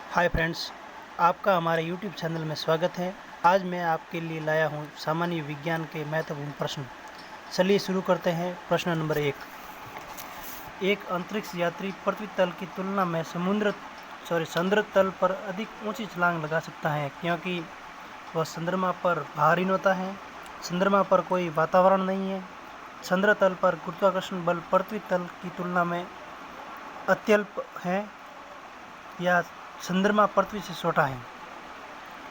Hi friends, आपका हमारे YouTube channel में स्वागत है। आज मैं आपके लिए लाया हूँ सामान्य विज्ञान के महत्वपूर्ण प्रश्न। चलिए शुरू करते हैं। प्रश्न नंबर एक अंतरिक्ष यात्री पृथ्वी तल की तुलना में चंद्र तल पर अधिक ऊंची छलांग लगा सकता है क्योंकि वह चंद्रमा पर भारहीन होता है। चंद्रमा पर कोई वातावरण नहीं है। चंद्र तल पर गुरुत्वाकर्षण बल पृथ्वी तल की तुलना में अत्यल्प है या चंद्रमा पृथ्वी से छोटा है।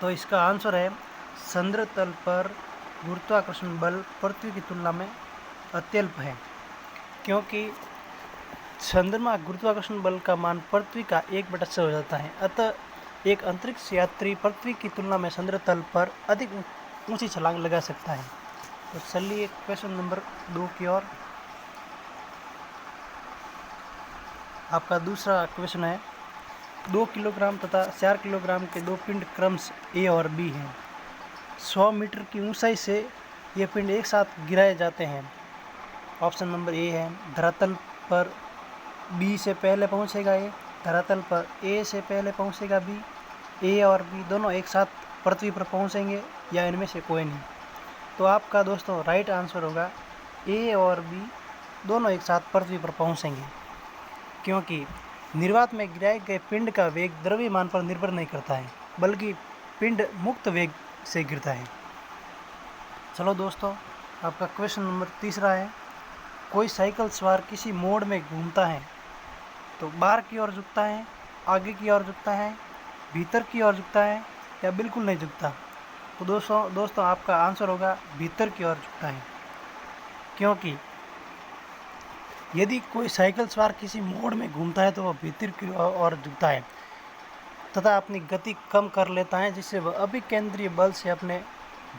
तो इसका आंसर है चंद्र तल पर गुरुत्वाकर्षण बल पृथ्वी की तुलना में अत्यल्प है क्योंकि चंद्रमा गुरुत्वाकर्षण बल का मान पृथ्वी का 1/6 हो जाता है। अतः एक अंतरिक्ष यात्री पृथ्वी की तुलना में चंद्र तल पर अधिक ऊंची छलांग लगा सकता है। तो चलिए क्वेश्चन नंबर 2 की ओर। आपका दूसरा क्वेश्चन है 2 किलोग्राम तथा 4 किलोग्राम के दो पिंड क्रमशः ए और बी हैं। 100 मीटर की ऊंचाई से ये पिंड एक साथ गिराए जाते हैं। ऑप्शन नंबर ए है धरातल पर बी से पहले पहुंचेगा ए, धरातल पर ए से पहले पहुंचेगा बी, ए और बी दोनों एक साथ पृथ्वी पर पहुंचेंगे या इनमें से कोई नहीं। तो आपका दोस्तों राइट आंसर होगा ए और बी दोनों एक साथ पृथ्वी पर पहुंचेंगे क्योंकि निर्वात में गिराए गए पिंड का वेग द्रव्यमान पर निर्भर नहीं करता है बल्कि पिंड मुक्त वेग से गिरता है। चलो दोस्तों, आपका क्वेश्चन नंबर तीसरा है कोई साइकिल सवार किसी मोड़ में घूमता है तो बाहर की ओर झुकता है, आगे की ओर झुकता है, भीतर की ओर झुकता है या बिल्कुल नहीं झुकता। तो दोस्तों आपका आंसर होगा भीतर की ओर झुकता है क्योंकि यदि कोई साइकिल सवार किसी मोड़ में घूमता है तो वह भीतर की ओर झुकता है तथा अपनी गति कम कर लेता है जिससे वह अभिकेंद्रीय बल से अपने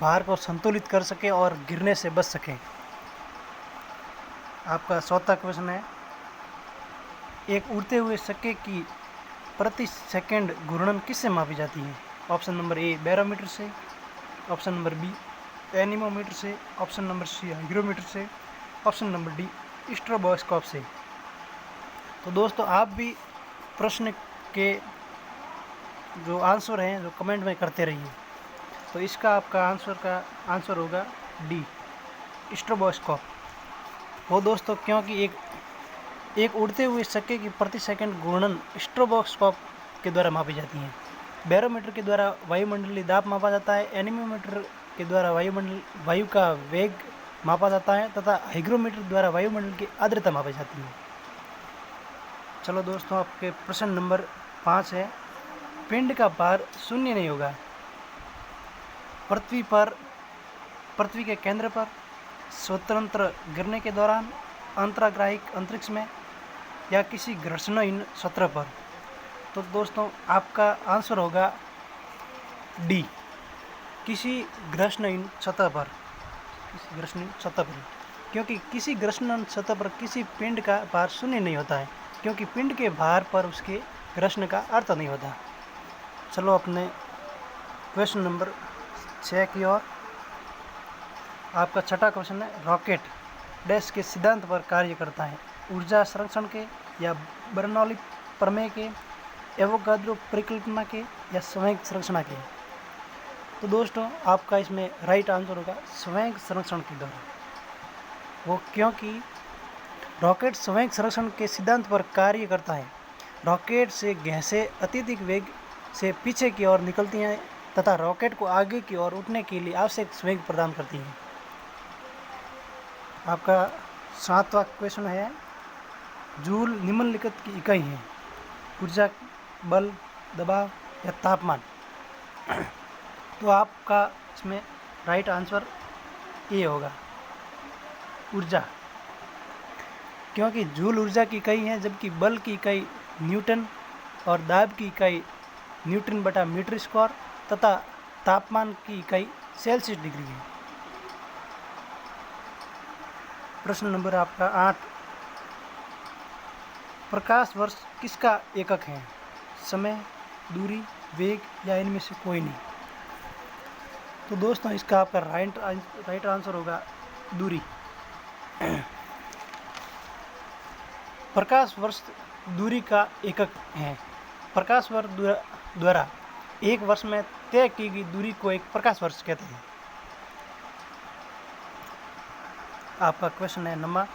भार को संतुलित कर सके और गिरने से बच सके। आपका चौथा क्वेश्चन है एक उड़ते हुए सिक्के की प्रति सेकंड घूर्णन किससे मापी जाती है। ऑप्शन नंबर ए बैरोमीटर से, ऑप्शन नंबर बी एनीमोमीटर से, ऑप्शन नंबर सी हाइग्रोमीटर से, ऑप्शन नंबर डी स्ट्रोबोस्कोप से। तो दोस्तों आप भी प्रश्न के जो आंसर हैं जो कमेंट में करते रहिए। तो इसका आपका आंसर होगा डी स्ट्रोबोस्कोप। वो दोस्तों क्योंकि एक उड़ते हुए सिक्के की प्रति सेकंड घूर्णन स्ट्रोबोस्कोप के द्वारा मापी जाती है। बैरोमीटर के द्वारा वायुमंडलीय दाब मापा जाता है, एनीमोमीटर के द्वारा वायु का वेग मापा जाता है तथा हाइग्रोमीटर द्वारा वायुमंडल की आर्द्रता मापी जाती है। चलो दोस्तों, आपके प्रश्न नंबर 5 है पिंड का भार शून्य नहीं होगा पृथ्वी के केंद्र पर, स्वतंत्र गिरने के दौरान, अंतराग्राहिक अंतरिक्ष में या किसी घर्षणहीन सतह पर। तो दोस्तों आपका आंसर होगा डी किसी घर्षणहीन सतह पर। क्योंकि किसी घर्षण सतह पर किसी पिंड का भार शून्य नहीं होता है क्योंकि पिंड के भार पर उसके घर्षण का अर्थ नहीं होता। चलो अपने क्वेश्चन नंबर 6 की ओर। आपका छठा क्वेश्चन है रॉकेट डैश के सिद्धांत पर कार्य करता है, ऊर्जा संरक्षण के या बर्नौली प्रमेय के, एवोगाद्रो परिकल्पना के या संवेग संरक्षण के। तो दोस्तों आपका इसमें राइट आंसर होगा संवेग संरक्षण के द्वारा। वो क्योंकि रॉकेट संवेग संरक्षण के सिद्धांत पर कार्य करता है। रॉकेट से गैसें अत्यधिक वेग से पीछे की ओर निकलती हैं तथा रॉकेट को आगे की ओर उठने के लिए आवश्यक संवेग प्रदान करती हैं। आपका 7वां क्वेश्चन है जूल निम्नलिखित की इकाई है, ऊर्जा, बल, दबाव या तापमान। तो आपका इसमें राइट आंसर ए होगा ऊर्जा, क्योंकि जूल ऊर्जा की इकाई है जबकि बल की इकाई न्यूटन और दाब की इकाई न्यूटन बटा मीटर स्क्वायर तथा तापमान की इकाई सेल्सियस डिग्री है। प्रश्न नंबर आपका 8 प्रकाश वर्ष किसका एकक है, समय, दूरी, वेग या इनमें से कोई नहीं। तो दोस्तों इसका आपका राइट आंसर होगा दूरी। प्रकाश वर्ष दूरी का एकक है। प्रकाश वर्ष द्वारा एक वर्ष में तय की गई दूरी को एक प्रकाश वर्ष कहते हैं। आपका क्वेश्चन है नमा,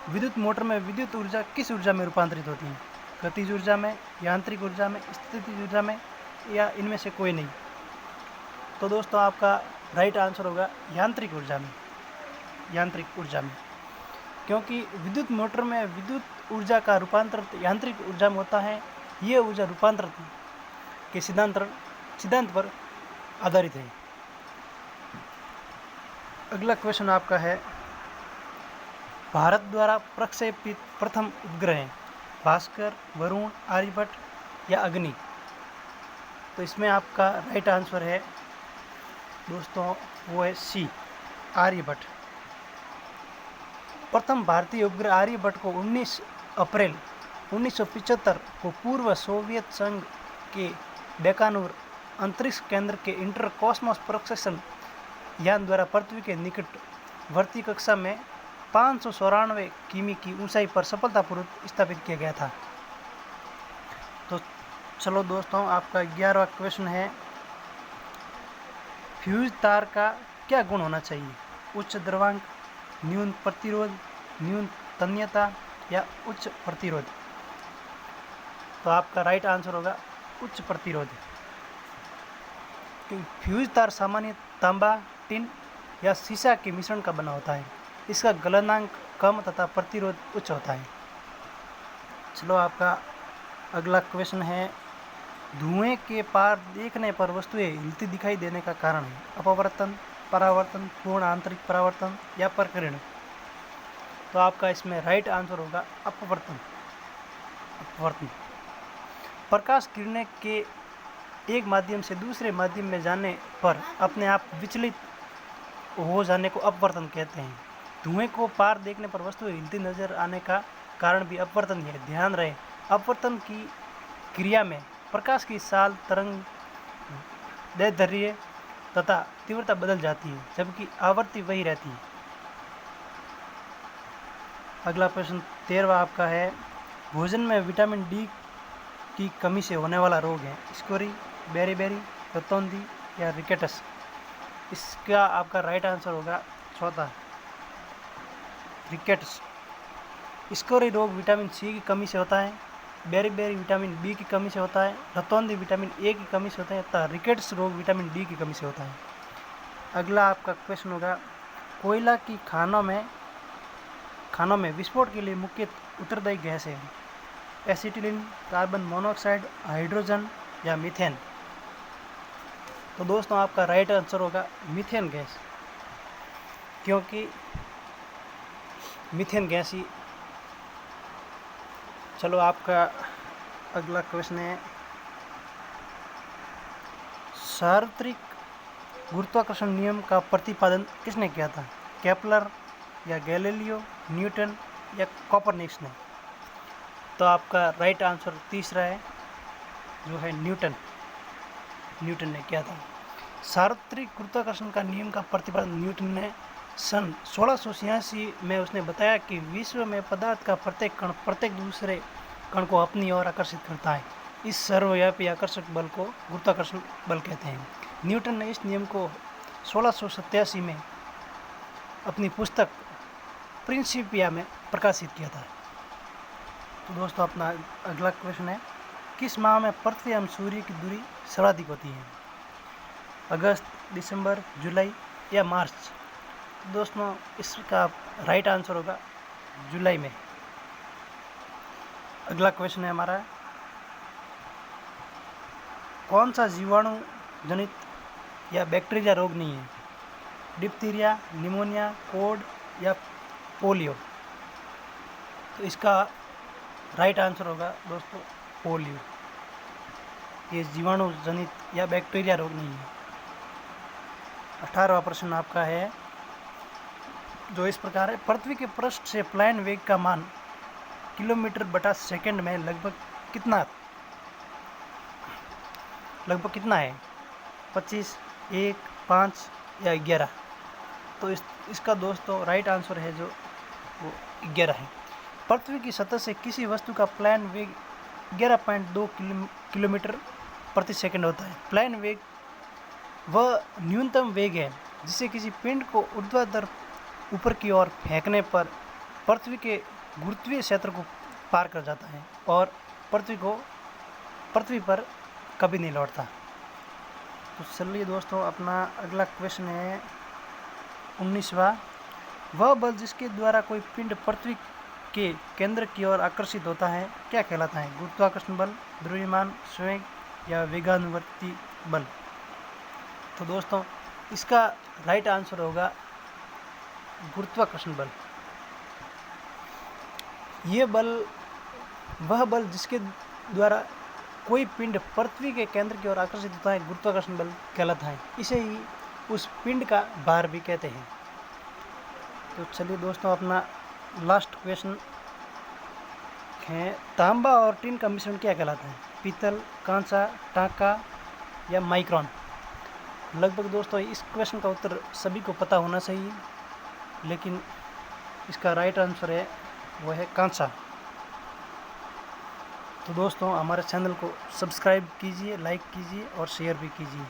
विद्युत मोटर में विद्युत ऊर्जा किस ऊर्जा में रूपांतरित होती है? गतिज ऊर्जा में, यांत्रिक ऊर्जा में, स्थितिज ऊर्जा में, या इनमें से कोई नहीं? तो दोस्तों आपका राइट आंसर होगा यांत्रिक ऊर्जा में, यांत्रिक ऊर्जा में, क्योंकि विद्युत मोटर में विद्युत ऊर्जा का रूपांतर यांत्रिक ऊर्जा में होता है। ये ऊर्जा रूपांतर के सिद्धांत पर आधारित है। अगला क्वेश्चन आपका है, भारत द्वारा प्रक्षेपित प्रथम उपग्रह हैं भास्कर, वरुण, आर्यभट्ट या अग्नि? तो इसमें आपका राइट आंसर है दोस्तों वो है सी, आर्यभट्ट। प्रथम भारतीय उपग्रह आर्यभट्ट को 19 अप्रैल 1975 को पूर्व सोवियत संघ के बैकानूर अंतरिक्ष केंद्र के इंटर कॉस्मोस प्रक्षेपण यान द्वारा पृथ्वी के निकटवर्ती कक्षा में 594 किमी की ऊंचाई पर सफलतापूर्वक स्थापित किया गया था। तो चलो दोस्तों आपका 11वां क्वेश्चन है, फ्यूज तार का क्या गुण होना चाहिए? उच्च द्रव्यांक, न्यून प्रतिरोध, न्यून तन्यता या उच्च प्रतिरोध? तो आपका राइट आंसर होगा उच्च प्रतिरोध। क्योंकि फ्यूज तार सामान्य तांबा, टिन या सीसा के मिश्रण का बना होता है। इसका गलनांक कम तथा प्रतिरोध उच्च होता है। चलो आपका अगला क्वेश्चन है, धुएं के पार देखने पर वस्तुएं हिलती दिखाई देने का कारण है? अपवर्तन, परावर्तन, पूर्ण आंतरिक परावर्तन या प्रकीर्ण? तो आपका इसमें राइट आंसर होगा अपवर्तन। अपवर्तन प्रकाश किरणें के एक माध्यम से दूसरे माध्यम में जाने पर अपने आप विचलित हो जाने को अपवर्तन कहते हैं। धुएं को पार देखने पर वस्तु हिलती नजर आने का कारण भी अपवर्तन है। ध्यान रहे, अपवर्तन की क्रिया में प्रकाश की साल तरंग दैर्ध्य तथा तीव्रता बदल जाती है, जबकि आवृत्ति वही रहती है। अगला प्रश्न 13वां आपका है, भोजन में विटामिन डी की कमी से होने वाला रोग है? स्कोरी, बेरीबेरी, रतौंधी या रिकेटस? इसका आपका राइट आंसर होगा चौथा, रिकेटस। स्कोरी रोग विटामिन सी की कमी से होता है, बेरीबेरी विटामिन बी की कमी से होता है, रतौंधी विटामिन ए की कमी से होता है तथा रिकेट्स रोग विटामिन डी की कमी से होता है। अगला आपका क्वेश्चन होगा, कोयला की खानों में विस्फोट के लिए मुख्य उत्तरदायी गैस है? एसिटिलीन, कार्बन मोनोऑक्साइड, हाइड्रोजन या मीथेन? तो दोस्तों आपका राइट आंसर होगा मीथेन गैस, क्योंकि मीथेन गैस ही। चलो आपका अगला क्वेश्चन है, सार्वत्रिक गुरुत्वाकर्षण नियम का प्रतिपादन किसने किया था? केपलर या गैलीलियो, न्यूटन या कोपरनिकस ने? तो आपका राइट आंसर तीसरा है, जो है न्यूटन। न्यूटन ने किया था। सार्वत्रिक गुरुत्वाकर्षण का नियम का प्रतिपादन न्यूटन ने सन 1686 में उसने बताया कि विश्व में पदार्थ का प्रत्येक कण प्रत्येक दूसरे कण को अपनी ओर आकर्षित करता है। इस सर्वव्यापी आकर्षक बल को गुरुत्वाकर्षण बल कहते हैं। न्यूटन ने इस नियम को 1687 में अपनी पुस्तक प्रिंसिपिया में प्रकाशित किया था। तो दोस्तों अपना अगला क्वेश्चन है, किस माह में पृथ्वी एवं सूर्य की दूरी सर्वाधिक होती है? अगस्त, दिसंबर, जुलाई या मार्च? दोस्तों इसका राइट आंसर होगा जुलाई में। अगला क्वेश्चन है हमारा, कौन सा जीवाणु जनित या बैक्टीरिया रोग नहीं है? डिप्थीरिया, निमोनिया, कोड या पोलियो? तो इसका राइट आंसर होगा दोस्तों पोलियो। ये जीवाणु जनित या बैक्टीरिया रोग नहीं है। 18वां प्रश्न आपका है, जो इस प्रकार है, पृथ्वी के पृष्ठ से पलायन वेग का मान किलोमीटर बटा सेकंड में लगभग कितना है? 25, 1, 5 या 11? तो इसका दोस्तों राइट आंसर है जो वो 11 है। पृथ्वी की सतह से किसी वस्तु का पलायन वेग 11.2 किलोमीटर प्रति सेकंड होता है। प्लेन वेग वह न्यूनतम वेग है जिसे किसी पिंड को ऊर्ध्वाधर ऊपर की ओर फेंकने पर पृथ्वी के गुरुत्वीय क्षेत्र को पार कर जाता है और पृथ्वी पर कभी नहीं लौटता। तो चलिए दोस्तों, अपना अगला क्वेश्चन है 19वां। वह बल जिसके द्वारा कोई पिंड पृथ्वी के केंद्र की ओर आकर्षित होता है क्या कहलाता है? गुरुत्वाकर्षण बल, द्रव्यमान संवेग या वेगानुवर्ती बल? तो दोस्तों, इसका राइट आंसर होगा गुरुत्वाकर्षण बल। ये बल वह बल जिसके द्वारा कोई पिंड पृथ्वी के केंद्र की ओर आकर्षित होता है गुरुत्वाकर्षण बल कहलाता है। इसे ही उस पिंड का भार भी कहते हैं। तो चलिए दोस्तों, अपना लास्ट क्वेश्चन है तांबा और टिन का मिश्रण क्या कहलाता है? पीतल, कांसा, टांका या माइक्रोन? लगभग दोस्तों इस क्वेश्चन का उत्तर सभी को पता होना चाहिए, लेकिन इसका राइट आंसर है वो है कांसा। तो दोस्तों, हमारे चैनल को सब्सक्राइब कीजिए, लाइक कीजिए और शेयर भी कीजिए।